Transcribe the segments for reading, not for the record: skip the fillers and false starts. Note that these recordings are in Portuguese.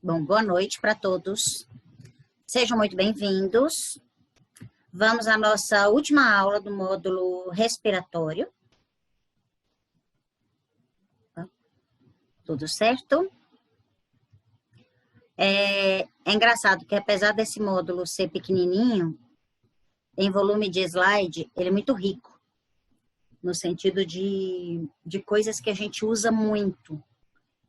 Bom, boa noite para todos. Sejam muito bem-vindos. Vamos à nossa última aula do módulo respiratório. Tudo certo? É engraçado que apesar desse módulo ser pequenininho, em volume de slide, ele é muito rico, no sentido de coisas que a gente usa muito.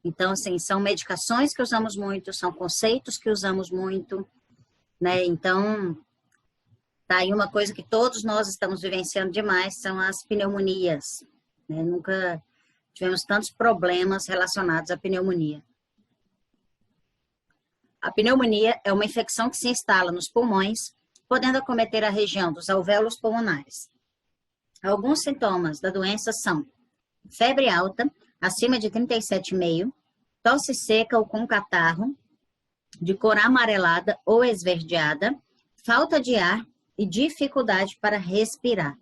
Então, assim, são medicações que usamos muito, são conceitos que usamos muito, né? Então, tá aí uma coisa que todos nós estamos vivenciando demais, são as pneumonias, né? Nunca tivemos tantos problemas relacionados à pneumonia. A pneumonia é uma infecção que se instala nos pulmões, podendo acometer a região dos alvéolos pulmonares. Alguns sintomas da doença são febre alta, acima de 37,5, tosse seca ou com catarro, de cor amarelada ou esverdeada, falta de ar e dificuldade para respirar.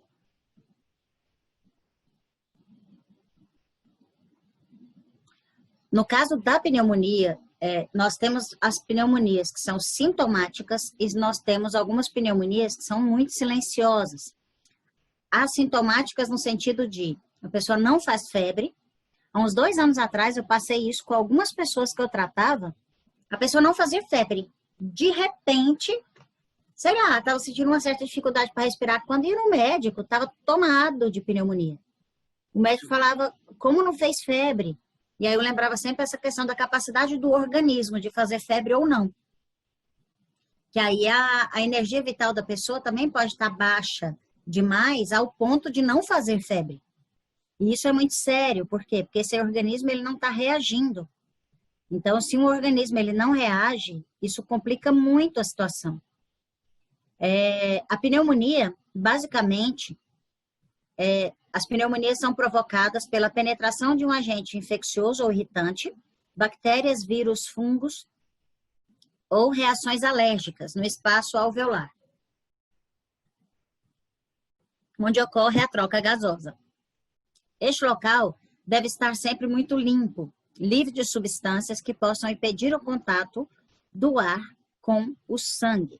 No caso da pneumonia, nós temos as pneumonias que são sintomáticas e nós temos algumas pneumonias que são muito silenciosas. Assintomáticas no sentido de a pessoa não faz febre. Há uns 2 anos atrás eu passei isso com algumas pessoas que eu tratava, a pessoa não fazia febre. De repente, sei lá, estava sentindo uma certa dificuldade para respirar. Quando ia no médico, estava tomado de pneumonia. O médico falava, como não fez febre? E aí eu lembrava sempre essa questão da capacidade do organismo de fazer febre ou não. Que aí a energia vital da pessoa também pode estar baixa demais ao ponto de não fazer febre. E isso é muito sério, por quê? Porque esse organismo ele não está reagindo. Então, se um organismo ele não reage, isso complica muito a situação. A pneumonia, basicamente, as pneumonias são provocadas pela penetração de um agente infeccioso ou irritante, bactérias, vírus, fungos ou reações alérgicas no espaço alveolar, onde ocorre a troca gasosa. Este local deve estar sempre muito limpo, livre de substâncias que possam impedir o contato do ar com o sangue.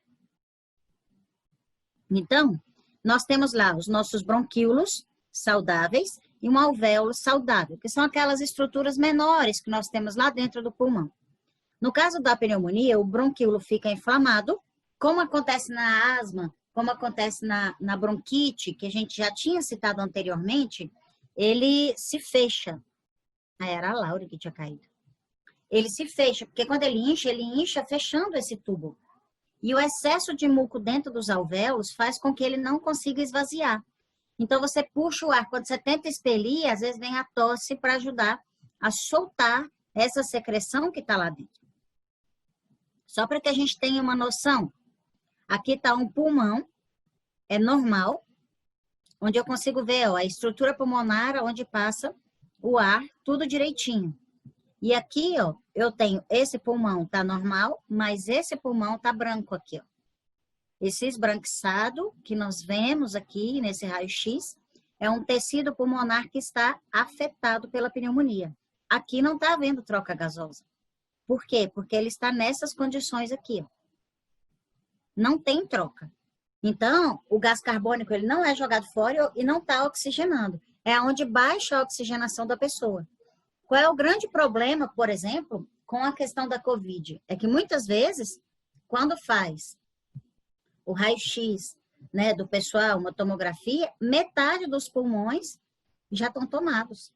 Então, nós temos lá os nossos bronquíolos saudáveis e um alvéolo saudável, que são aquelas estruturas menores que nós temos lá dentro do pulmão. No caso da pneumonia, o bronquíolo fica inflamado, como acontece na asma, como acontece na bronquite, que a gente já tinha citado anteriormente, ele se fecha. Era a Laura que tinha caído. Ele se fecha, porque quando ele incha fechando esse tubo. E o excesso de muco dentro dos alvéolos faz com que ele não consiga esvaziar. Então, você puxa o ar, quando você tenta expelir, às vezes vem a tosse para ajudar a soltar essa secreção que está lá dentro. Só para que a gente tenha uma noção, aqui está um pulmão, é normal, onde eu consigo ver a estrutura pulmonar, onde passa o ar, tudo direitinho. E aqui, eu tenho esse pulmão tá normal, mas esse pulmão tá branco aqui, Esse esbranquiçado que nós vemos aqui nesse raio-x é um tecido pulmonar que está afetado pela pneumonia. Aqui não está havendo troca gasosa. Por quê? Porque ele está nessas condições aqui, Não tem troca. Então, o gás carbônico ele não é jogado fora e não está oxigenando. É onde baixa a oxigenação da pessoa. Qual é o grande problema, por exemplo, com a questão da Covid? É que muitas vezes, quando faz o raio-x, né, do pessoal, uma tomografia, metade dos pulmões já estão tomados.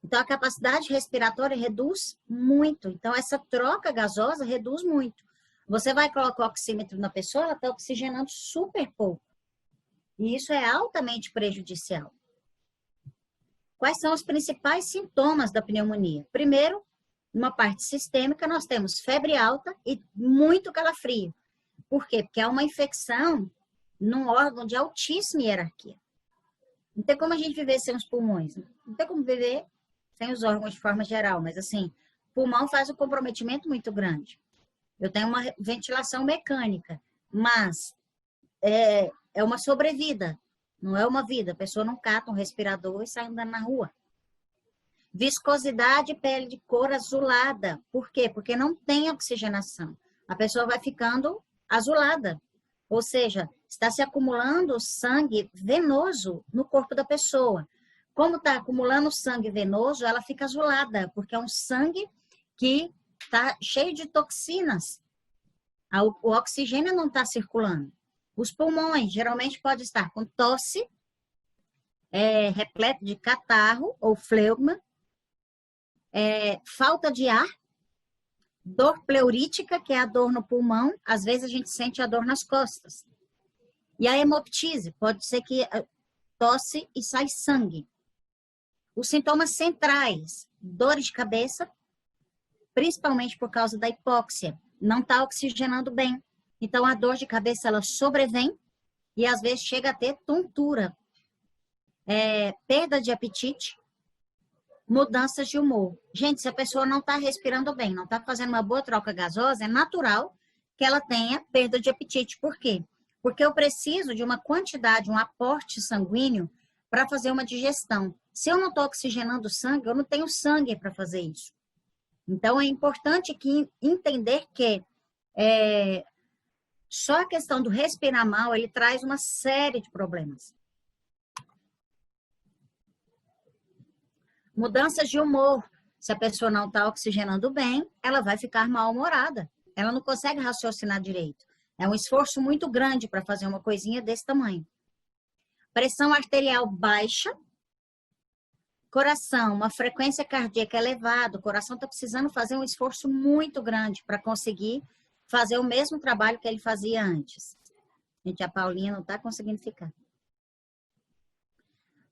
Então, a capacidade respiratória reduz muito. Então, essa troca gasosa reduz muito. Você vai colocar o oxímetro na pessoa, ela está oxigenando super pouco. E isso é altamente prejudicial. Quais são os principais sintomas da pneumonia? Primeiro, numa parte sistêmica, nós temos febre alta e muito calafrio. Por quê? Porque é uma infecção num órgão de altíssima hierarquia. Não tem como a gente viver sem os pulmões. Não tem como viver sem os órgãos de forma geral. Mas, assim, pulmão faz um comprometimento muito grande. Eu tenho uma ventilação mecânica, mas é uma sobrevida, não é uma vida. A pessoa não cata um respirador e sai andando na rua. Viscosidade, pele de cor azulada. Por quê? Porque não tem oxigenação. A pessoa vai ficando azulada. Ou seja, está se acumulando sangue venoso no corpo da pessoa. Como está acumulando sangue venoso, ela fica azulada, porque é um sangue que está cheio de toxinas. O oxigênio não está circulando. Os pulmões geralmente pode estar com tosse, repleto de catarro ou fleuma, falta de ar, dor pleurítica, que é a dor no pulmão, às vezes a gente sente a dor nas costas. E a hemoptise, pode ser que tosse e sai sangue. Os sintomas centrais, dor de cabeça, principalmente por causa da hipóxia, não está oxigenando bem. Então, a dor de cabeça, ela sobrevém e às vezes chega a ter tontura. Perda de apetite, mudanças de humor. Gente, se a pessoa não está respirando bem, não está fazendo uma boa troca gasosa, é natural que ela tenha perda de apetite. Por quê? Porque eu preciso de uma quantidade, um aporte sanguíneo para fazer uma digestão. Se eu não estou oxigenando o sangue, eu não tenho sangue para fazer isso. Então, é importante entender que só a questão do respirar mal, ele traz uma série de problemas. Mudanças de humor. Se a pessoa não está oxigenando bem, ela vai ficar mal-humorada. Ela não consegue raciocinar direito. É um esforço muito grande para fazer uma coisinha desse tamanho. Pressão arterial baixa. Coração, uma frequência cardíaca elevada. O coração está precisando fazer um esforço muito grande para conseguir fazer o mesmo trabalho que ele fazia antes. Gente, a Paulinha não está conseguindo ficar.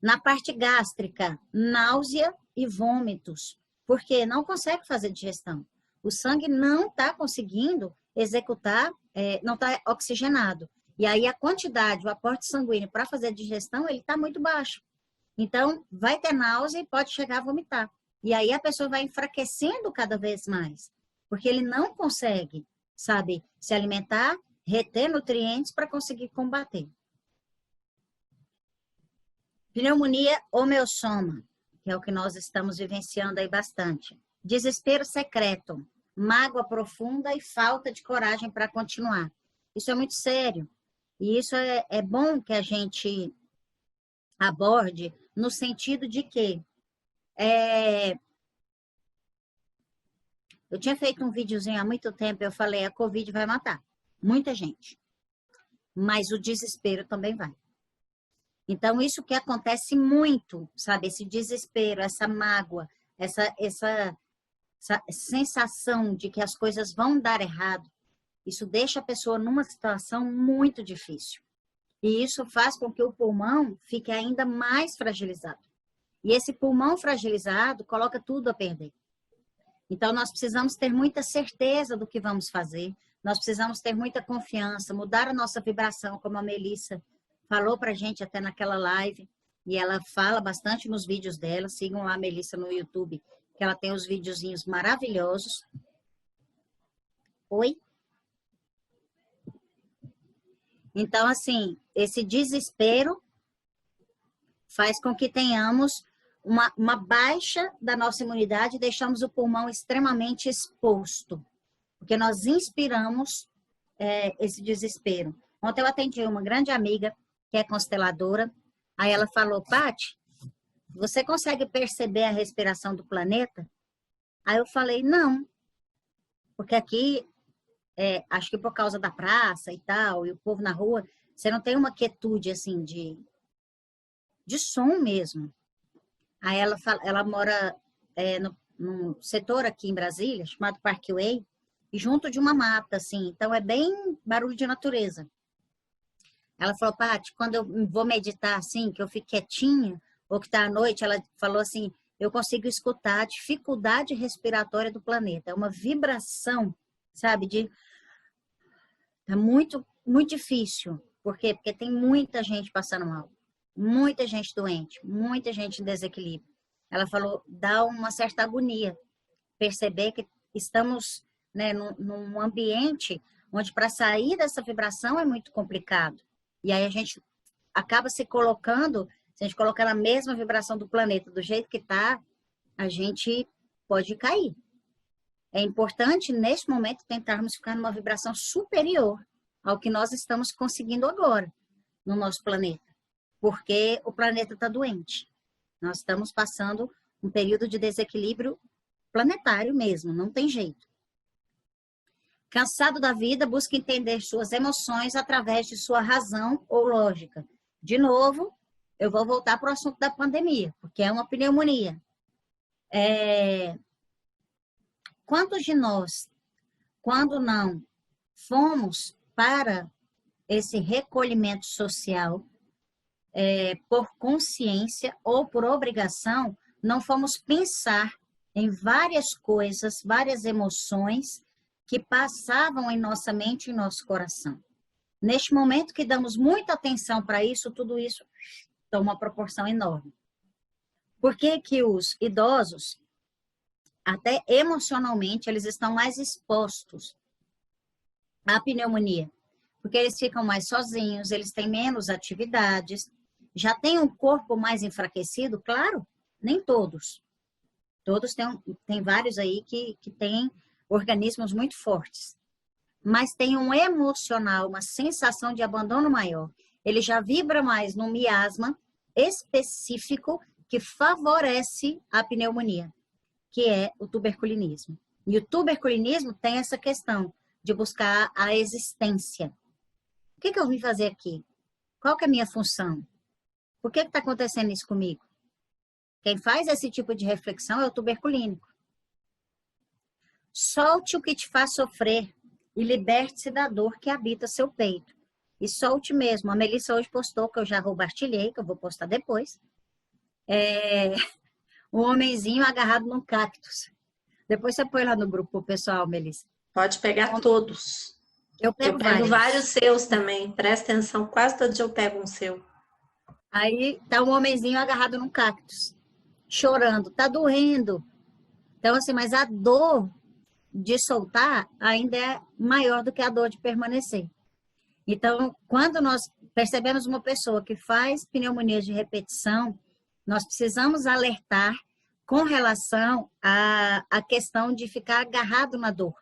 Na parte gástrica, náusea e vômitos, porque não consegue fazer digestão. O sangue não está conseguindo executar, não está oxigenado. E aí a quantidade, o aporte sanguíneo para fazer digestão, ele está muito baixo. Então, vai ter náusea e pode chegar a vomitar. E aí a pessoa vai enfraquecendo cada vez mais, porque ele não consegue, sabe, se alimentar, reter nutrientes para conseguir combater. Pneumonia homeossoma, que é o que nós estamos vivenciando aí bastante. Desespero secreto, mágoa profunda e falta de coragem para continuar. Isso é muito sério. E isso é bom que a gente aborde no sentido de que eu tinha feito um videozinho há muito tempo, eu falei, a Covid vai matar muita gente, mas o desespero também vai. Então, isso que acontece muito, sabe? Esse desespero, essa mágoa, essa sensação de que as coisas vão dar errado, isso deixa a pessoa numa situação muito difícil. E isso faz com que o pulmão fique ainda mais fragilizado. E esse pulmão fragilizado coloca tudo a perder. Então, nós precisamos ter muita certeza do que vamos fazer, nós precisamos ter muita confiança, mudar a nossa vibração, como a Melissa falou pra gente até naquela live, e ela fala bastante nos vídeos dela. Sigam lá a Melissa no YouTube, que ela tem os videozinhos maravilhosos. Oi? Então, assim, esse desespero faz com que tenhamos uma baixa da nossa imunidade e deixamos o pulmão extremamente exposto, porque nós inspiramos esse desespero. Ontem eu atendi uma grande amiga, que é consteladora, aí ela falou, Paty, você consegue perceber a respiração do planeta? Aí eu falei, não, porque aqui, acho que por causa da praça e tal, e o povo na rua, você não tem uma quietude, assim, de som mesmo. Aí ela mora num setor aqui em Brasília, chamado Parkway, e junto de uma mata, assim, então é bem barulho de natureza. Ela falou, Paty, quando eu vou meditar assim, que eu fico quietinha, ou que tá à noite, ela falou assim, eu consigo escutar a dificuldade respiratória do planeta. É uma vibração, sabe, é muito, muito difícil. Por quê? Porque tem muita gente passando mal, muita gente doente, muita gente em desequilíbrio. Ela falou, dá uma certa agonia perceber que estamos, né, num ambiente onde para sair dessa vibração é muito complicado. E aí a gente acaba se colocando, se a gente colocar na mesma vibração do planeta, do jeito que está, a gente pode cair. É importante, neste momento, tentarmos ficar numa vibração superior ao que nós estamos conseguindo agora no nosso planeta, porque o planeta está doente. Nós estamos passando um período de desequilíbrio planetário mesmo, não tem jeito. Cansado da vida, busca entender suas emoções através de sua razão ou lógica. De novo, eu vou voltar para o assunto da pandemia, porque é uma pneumonia. Quantos de nós, quando não fomos para esse recolhimento social, por consciência ou por obrigação, não fomos pensar em várias coisas, várias emoções que passavam em nossa mente e em nosso coração. Neste momento que damos muita atenção para isso, tudo isso toma uma proporção enorme. Por que que os idosos, até emocionalmente, eles estão mais expostos à pneumonia? Porque eles ficam mais sozinhos, eles têm menos atividades, já têm um corpo mais enfraquecido, claro, nem todos. Todos tem vários aí que têm organismos muito fortes. Mas tem um emocional, uma sensação de abandono maior. Ele já vibra mais num miasma específico que favorece a pneumonia, que é o tuberculinismo. E o tuberculinismo tem essa questão de buscar a existência. O que eu vim fazer aqui? Qual que é a minha função? Por que está acontecendo isso comigo? Quem faz esse tipo de reflexão é o tuberculínico. Solte o que te faz sofrer e liberte-se da dor que habita seu peito. E solte mesmo. A Melissa hoje postou, que eu já compartilhei, que eu vou postar depois. Um homenzinho agarrado num cactus. Depois você põe lá no grupo, pessoal, Melissa. Pode pegar todos. Eu pego vários seus também. Presta atenção, quase todo dia eu pego um seu. Aí tá um homenzinho agarrado num cactus, chorando, tá doendo. Então, assim, mas a dor de soltar ainda é maior do que a dor de permanecer. Então, quando nós percebemos uma pessoa que faz pneumonia de repetição, nós precisamos alertar com relação à questão de ficar agarrado na dor.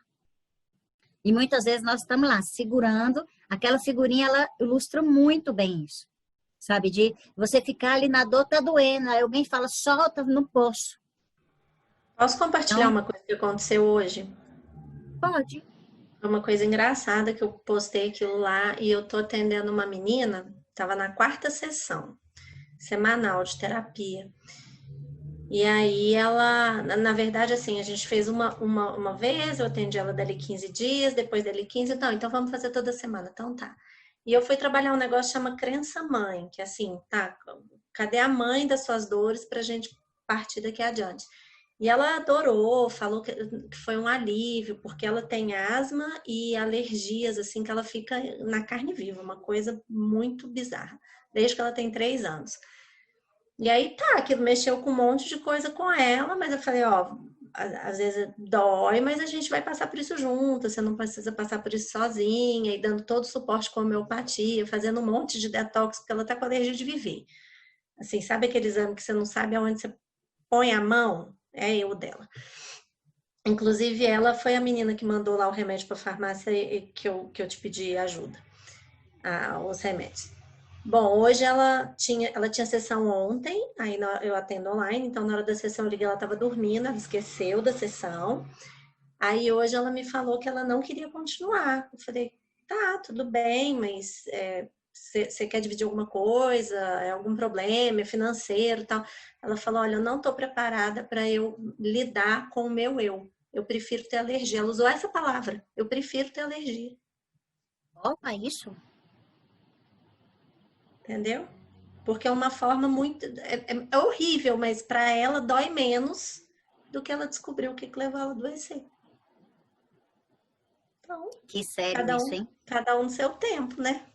E muitas vezes nós estamos lá segurando, aquela figurinha, ela ilustra muito bem isso. Sabe, de você ficar ali na dor, tá doendo, aí alguém fala, solta, não posso. Posso compartilhar uma coisa que aconteceu hoje? Pode. Foi uma coisa engraçada que eu postei aquilo lá e eu tô atendendo uma menina, tava na 4ª sessão semanal de terapia. E aí ela, na verdade, assim, a gente fez uma vez, eu atendi ela dali 15 dias, depois dali 15, então vamos fazer toda semana, então tá. E eu fui trabalhar um negócio que chama crença mãe, que assim, tá, cadê a mãe das suas dores pra gente partir daqui adiante? E ela adorou, falou que foi um alívio, porque ela tem asma e alergias, assim, que ela fica na carne viva, uma coisa muito bizarra, desde que ela tem 3 anos. E aí tá, aquilo mexeu com um monte de coisa com ela, mas eu falei, ó, às vezes dói, mas a gente vai passar por isso junto, você não precisa passar por isso sozinha, e dando todo o suporte com a homeopatia, fazendo um monte de detox, porque ela tá com alergia de viver. Assim, sabe aquele exame que você não sabe aonde você põe a mão? É eu dela. Inclusive, ela foi a menina que mandou lá o remédio para a farmácia que eu te pedi ajuda, os remédios. Bom, hoje ela tinha sessão ontem, aí eu atendo online, então na hora da sessão eu liguei, ela estava dormindo, ela esqueceu da sessão. Aí hoje ela me falou que ela não queria continuar. Eu falei, tá, tudo bem, mas você quer dividir alguma coisa? É algum problema? É financeiro e tal? Ela falou, olha, eu não estou preparada para eu lidar com o meu eu. Eu prefiro ter alergia. Ela usou essa palavra, eu prefiro ter alergia. Opa, isso? Entendeu? Porque é uma forma muito... É horrível, mas para ela dói menos do que ela descobriu o que levou ela a adoecer. Então, que sério isso, hein? Cada um no seu tempo, né?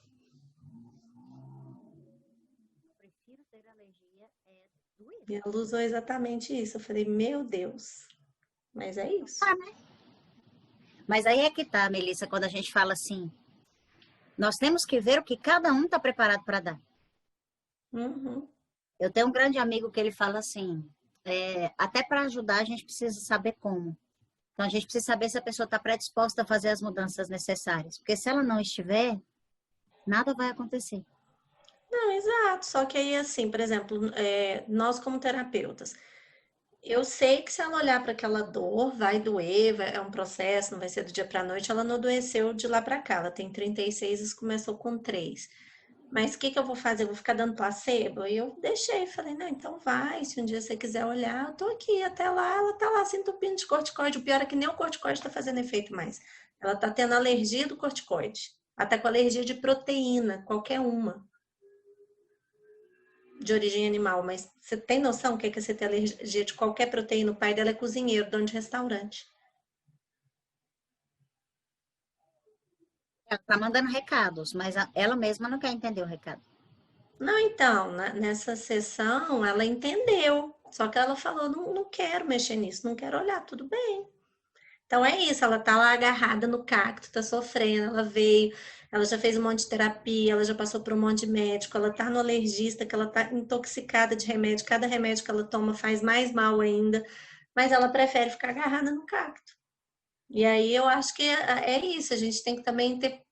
Prefiro ter alergia doer. E ela usou exatamente isso. Eu falei, meu Deus. Mas é isso. Né? Mas aí é que tá, Melissa, quando a gente fala assim, nós temos que ver o que cada um está preparado para dar. Uhum. Eu tenho um grande amigo que ele fala assim, até para ajudar, a gente precisa saber como. Então, a gente precisa saber se a pessoa está predisposta a fazer as mudanças necessárias. Porque se ela não estiver, nada vai acontecer. Não, exato. Só que aí, assim, por exemplo, nós como terapeutas, eu sei que se ela olhar para aquela dor, vai doer, é um processo, não vai ser do dia para a noite. Ela não adoeceu de lá para cá. Ela tem 36 e começou com 3. Mas o que que eu vou fazer? Eu vou ficar dando placebo? E eu deixei, falei, não, então vai, se um dia você quiser olhar, eu tô aqui, até lá, ela tá lá se entupindo de corticoide. O pior é que nem o corticoide tá fazendo efeito mais. Ela tá tendo alergia do corticoide. Até com alergia de proteína, qualquer uma, de origem animal. Mas você tem noção o que é você ter alergia de qualquer proteína? O pai dela é cozinheiro, dono de restaurante. Ela está mandando recados, mas ela mesma não quer entender o recado. Não, então, nessa sessão ela entendeu. Só que ela falou, não, não quero mexer nisso, não quero olhar, tudo bem. Então é isso, ela tá lá agarrada no cacto, tá sofrendo, ela veio, ela já fez um monte de terapia, ela já passou por um monte de médico, ela tá no alergista, que ela tá intoxicada de remédio, cada remédio que ela toma faz mais mal ainda, mas ela prefere ficar agarrada no cacto. E aí eu acho que é isso, a gente tem que também ter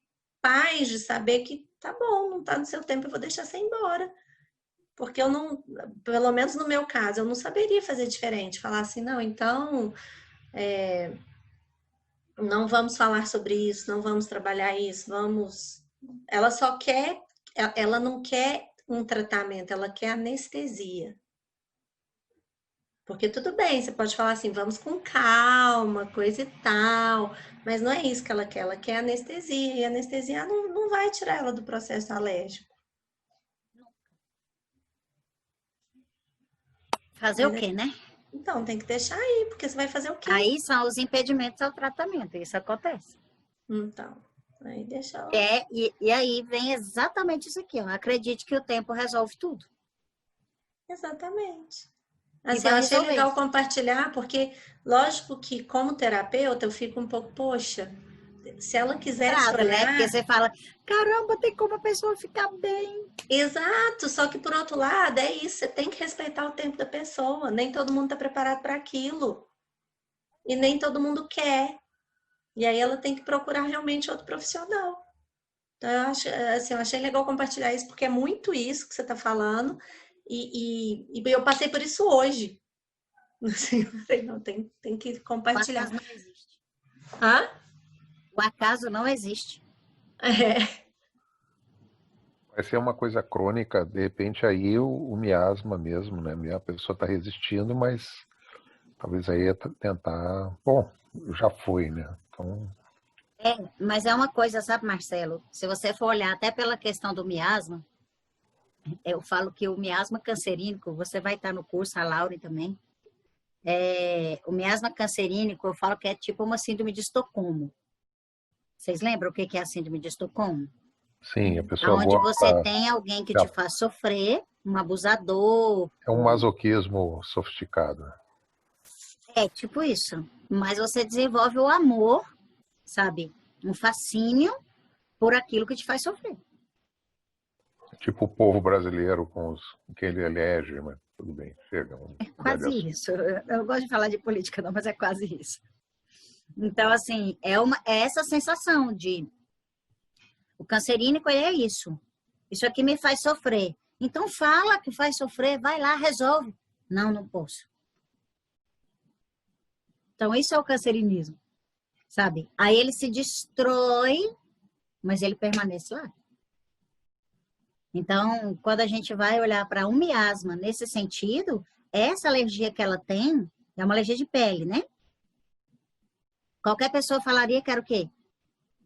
paz de saber que tá bom, não tá no seu tempo, eu vou deixar você ir embora. Porque eu não, pelo menos no meu caso, eu não saberia fazer diferente, falar assim, não, então não vamos falar sobre isso, não vamos trabalhar isso, vamos. Ela só quer, ela não quer um tratamento, ela quer anestesia. Porque tudo bem, você pode falar assim, vamos com calma, coisa e tal, mas não é isso que ela quer anestesia, e a anestesia não vai tirar ela do processo alérgico. Fazer o quê, né? Então, tem que deixar aí, porque você vai fazer o quê? Aí são os impedimentos ao tratamento, isso acontece. Então, aí deixa ela. E aí vem exatamente isso aqui, ó. Acredite que o tempo resolve tudo. Exatamente. E Assim, vai eu achei resolver legal isso. compartilhar, porque, lógico que como terapeuta eu fico um pouco, poxa, se ela quisesse Frustrada, né? Porque olhar, você fala, caramba, tem como a pessoa ficar bem. exato, só que por outro lado é isso, você tem que respeitar o tempo da pessoa, nem todo mundo está preparado para aquilo, e nem todo mundo quer, e aí ela tem que procurar realmente outro profissional. Então, eu acho, assim, eu achei legal compartilhar isso, porque é muito isso que você está falando, e eu passei por isso hoje. Assim, eu falei, não, tem que O compartilhar. acaso não existe. Hã? O acaso não existe. É, Vai ser uma coisa crônica, de repente aí o miasma mesmo, né? A pessoa está resistindo, mas talvez aí é tentar. Bom, já foi, né? Então, Mas é uma coisa, sabe, Marcelo? Se você for olhar até pela questão do miasma, eu falo que o miasma cancerínico, você vai estar no curso, a Laura também. O miasma cancerínico, eu falo que é tipo uma síndrome de Estocolmo. Vocês lembram o que é a síndrome de Estocolmo? sim, a pessoa Onde você gosta. tem alguém que te faz sofrer, um abusador. É um masoquismo sofisticado. É tipo isso. Mas você desenvolve o amor, sabe? Um fascínio por aquilo que te faz sofrer. Tipo o povo brasileiro com os que ele elege, mas tudo bem, chega. Quase isso. Eu gosto de falar de política, não, mas é quase isso. Então, assim, é essa sensação de o cancerínico é isso. Isso aqui me faz sofrer. Então fala que faz sofrer, vai lá, resolve. Não, não posso. Então isso é o cancerinismo, sabe? Aí ele se destrói, mas ele permanece lá. Então, quando a gente vai olhar para um miasma nesse sentido, essa alergia que ela tem é uma alergia de pele, né? Qualquer pessoa falaria que era o quê?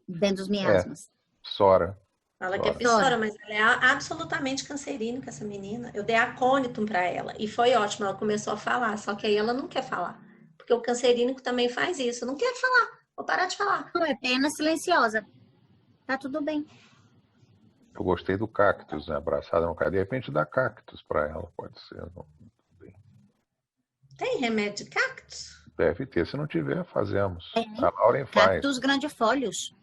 Dentro dos miasmas. Psora. fala que é psora, mas ela é absolutamente cancerínica, essa menina. Eu dei acônitum para ela e foi ótimo, ela começou a falar, só que aí ela não quer falar. Porque o cancerínico também faz isso, não quer falar, vou parar de falar. Não, é pena silenciosa. Tá tudo bem. Eu gostei do cactus, né? Abraçada no cara. De repente dá cactus para ela, pode ser. Não. Tem remédio de cactus? Deve ter. Se não tiver, fazemos. É, A Lauren faz. cactos grandifólios.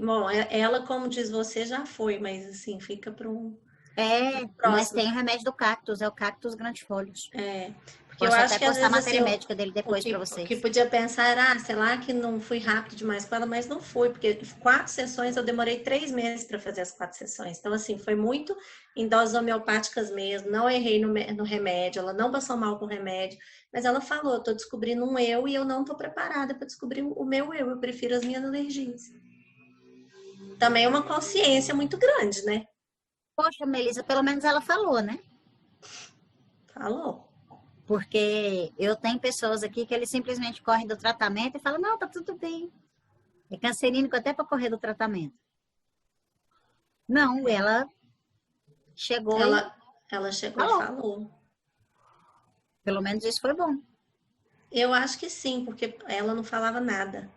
Bom, ela, como diz você, já foi, mas assim, fica para um. mas próximo. tem o remédio do cactus, é o cactus grandifolhos. Porque eu Posso acho até que às postar a vezes matéria assim, médica dele depois para o vocês. que podia pensar era, sei lá, que não fui rápido demais com ela, mas não fui, porque 4 sessões eu demorei 3 meses para fazer as 4 sessões. Então, assim, foi muito em doses homeopáticas mesmo, não errei no remédio, ela não passou mal com o remédio, mas ela falou, eu tô descobrindo um eu e eu não tô preparada para descobrir o meu eu prefiro as minhas alergias. Também é uma consciência muito grande, né? Poxa, Melissa, pelo menos ela falou, né? Falou. Porque eu tenho pessoas aqui que eles simplesmente correm do tratamento e falam, não, tá tudo bem. É cancerínico até para correr do tratamento. Não, ela chegou Ela chegou falou. e falou. Pelo menos isso foi bom. Eu acho que sim, porque ela não falava nada.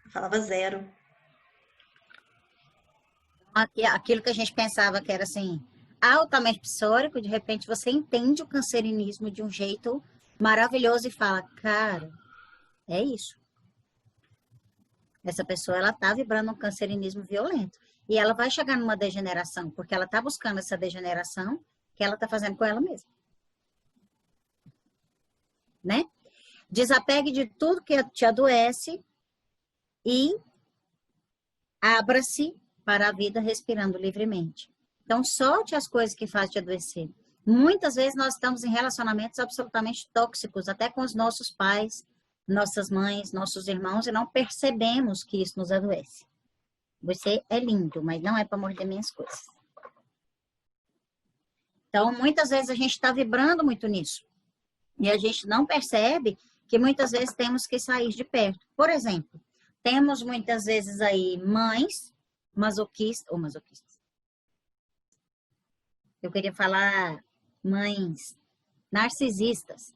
Falava zero. Aquilo que a gente pensava que era assim, altamente psórico, de repente você entende o cancerinismo de um jeito maravilhoso e fala, cara, é isso. Essa pessoa, ela tá vibrando um cancerinismo violento. E ela vai chegar numa degeneração, porque ela tá buscando essa degeneração que ela tá fazendo com ela mesma. Né? Desapegue de tudo que te adoece e abra-se para a vida respirando livremente. Então, solte as coisas que fazem te adoecer. Muitas vezes nós estamos em relacionamentos absolutamente tóxicos, até com os nossos pais, nossas mães, nossos irmãos, e não percebemos que isso nos adoece. Você é lindo, mas não é para morder minhas coisas. Então, muitas vezes a gente está vibrando muito nisso. E a gente não percebe que muitas vezes temos que sair de perto. Por exemplo, temos muitas vezes aí mães masoquistas. Eu queria falar mães narcisistas.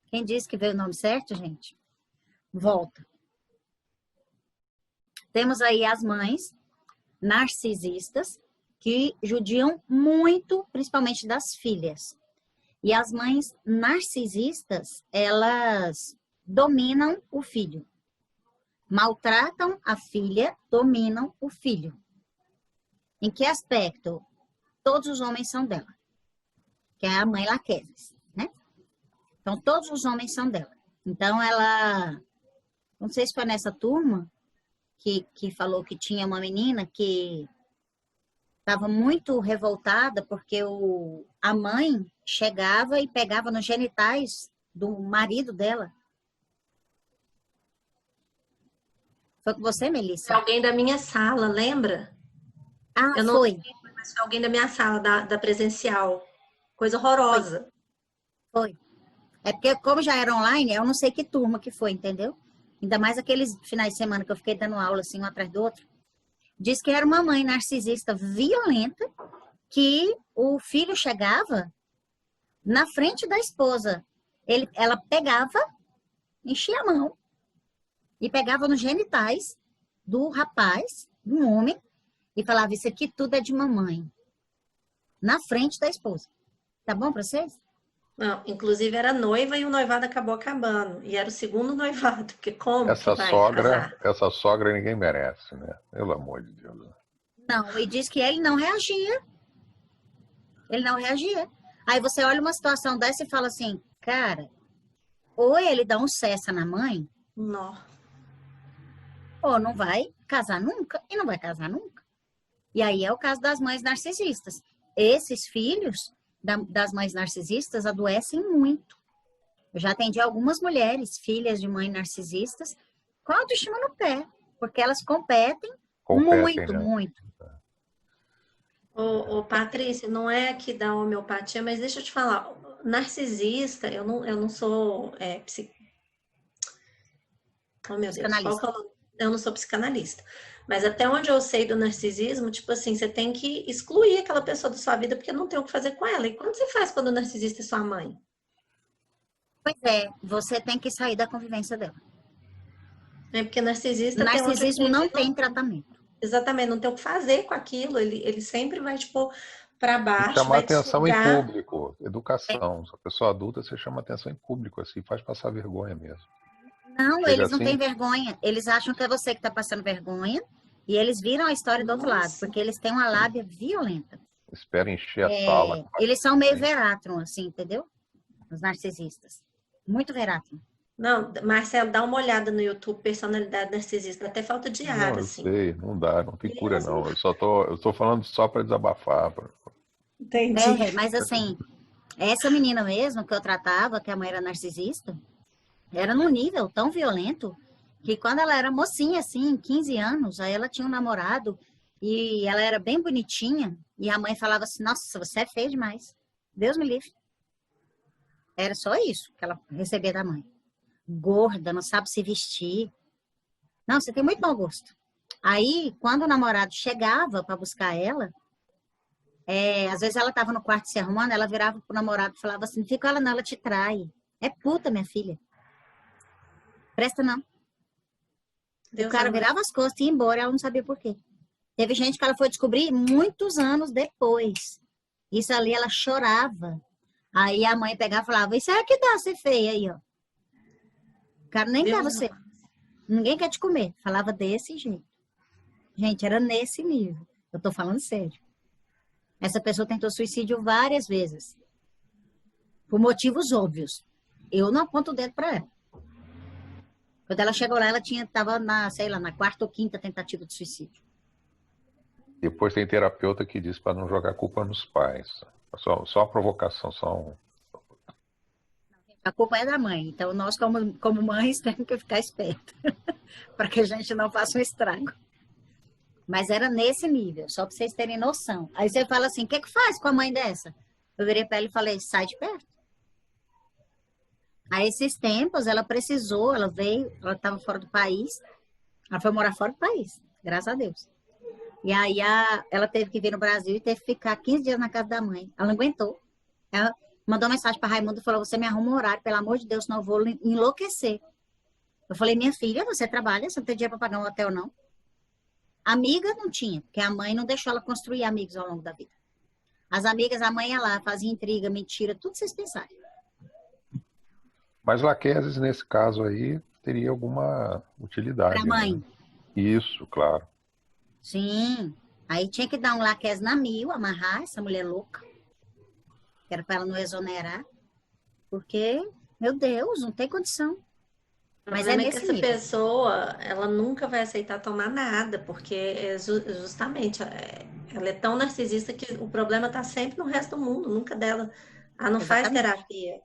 Quem disse que veio o nome certo, gente? Volta. Temos aí as mães narcisistas que judiam muito, principalmente das filhas. E as mães narcisistas, elas dominam o filho. Maltratam a filha, dominam o filho. Em que aspecto? Todos os homens são dela. Que é a mãe Laquesis, né? Então, todos os homens são dela. Então, ela... Não sei se foi nessa turma que falou que tinha uma menina que estava muito revoltada porque a mãe chegava e pegava nos genitais do marido dela. Foi com você, Melissa? Foi alguém da minha sala, lembra? Eu não foi. Mas foi alguém da minha sala, da presencial. Coisa horrorosa. Foi. É porque, como já era online, eu não sei que turma que foi, entendeu? Ainda mais aqueles finais de semana que eu fiquei dando aula, assim, um atrás do outro. Diz que era uma mãe narcisista violenta, que o filho chegava na frente da esposa. Ela pegava, enchia a mão, e pegava nos genitais do rapaz, do homem, e falava, isso aqui tudo é de mamãe. Na frente da esposa. Tá bom pra vocês? Não, inclusive era noiva e o noivado acabou acabando. E era o segundo noivado, porque como Essa que vai casar? essa sogra ninguém merece, né? Pelo amor de Deus. Não, e diz que ele não reagia. Ele não reagia. Aí você olha uma situação dessa e fala assim, cara, ou ele dá um cessa na mãe, Não. ou não vai casar nunca, e não vai casar nunca. E aí é o caso das mães narcisistas. Esses filhos das mães narcisistas adoecem muito. Eu já atendi algumas mulheres, filhas de mães narcisistas, com a autoestima no pé, porque elas competem muito, né? muito. Ô, Patrícia, não é aqui da homeopatia, mas deixa eu te falar, narcisista, eu não sou Oh, meu Deus, qual que é o nome? Eu não sou psicanalista. Mas até onde eu sei do narcisismo, tipo assim, você tem que excluir aquela pessoa da sua vida porque não tem o que fazer com ela. E como você faz quando o narcisista é sua mãe? Pois é, você tem que sair da convivência dela. É porque narcisista narcisismo não tem tratamento. Exatamente, não tem o que fazer com aquilo. Ele sempre vai, tipo, para baixo. Chamar vai atenção sugar. em público, educação. Se a pessoa adulta, você chama atenção em público, assim, faz passar vergonha mesmo. Não, Chega eles não assim? têm vergonha. Eles acham que é você que está passando vergonha e eles viram a história do outro lado, porque eles têm uma lábia violenta. Espera encher a sala. Eles são meio Veratron, assim, entendeu? Os narcisistas. Muito Veratron. Não, Marcelo, dá uma olhada no YouTube, personalidade narcisista, até falta de ar, Não, eu assim. sei, não dá, não tem cura Mesmo? não. Eu tô falando só para desabafar. Entendi. Mas assim, essa menina mesmo que eu tratava, que a mãe era narcisista, era num nível tão violento que quando ela era mocinha, assim, 15 anos, aí ela tinha um namorado e ela era bem bonitinha e a mãe falava assim, nossa, você é feia demais. Deus me livre. Era só isso que ela recebia da mãe. Gorda, não sabe se vestir. Não, você tem muito mau gosto. Aí, quando o namorado chegava para buscar ela, às vezes ela estava no quarto se arrumando, ela virava pro namorado e falava assim, fica ela não, ela te trai. É puta, minha filha. Presta não. Deus O cara amor. virava as costas e ia embora, ela não sabia por quê. Teve gente que ela foi descobrir muitos anos depois. Isso ali ela chorava. Aí a mãe pegava e falava, isso é que dá ser feia aí, ó. O cara nem quer Deus você. Ninguém quer te comer. Falava desse jeito. Gente, era nesse nível. Eu tô falando sério. Essa pessoa tentou suicídio várias vezes. Por motivos óbvios. Eu não aponto o dedo para ela. Quando ela chegou lá, ela tava na, sei lá, na quarta ou quinta tentativa de suicídio. Depois tem terapeuta que diz para não jogar culpa nos pais. Só a provocação, A culpa é da mãe. Então, nós, como mães, temos que ficar espertos. para que a gente não faça um estrago. Mas era nesse nível, só para vocês terem noção. Aí você fala assim, o que faz com a mãe dessa? Eu virei para ela e falei, sai de perto. Aí, esses tempos, ela precisou, ela veio, ela estava fora do país. Ela foi morar fora do país, graças a Deus. E aí, ela teve que vir no Brasil e teve que ficar 15 dias na casa da mãe. Ela não aguentou. Ela mandou mensagem para Raimundo e falou, você me arruma um horário, pelo amor de Deus, senão eu vou enlouquecer. Eu falei, minha filha, você trabalha, você não tem dinheiro para pagar um hotel, não? Amiga não tinha, porque a mãe não deixou ela construir amigos ao longo da vida. As amigas, a mãe ia lá, fazia intriga, mentira, tudo vocês pensarem. Mas Laqueses, nesse caso aí, teria alguma utilidade. Para a mãe. Né? Isso, claro. Sim. Aí tinha que dar um laqués na mil, amarrar essa mulher louca. Que era para ela não exonerar. Porque, meu Deus, não tem condição. Mas é que essa pessoa, ela nunca vai aceitar tomar nada, porque justamente ela é tão narcisista que o problema está sempre no resto do mundo, nunca dela. Ela não faz terapia.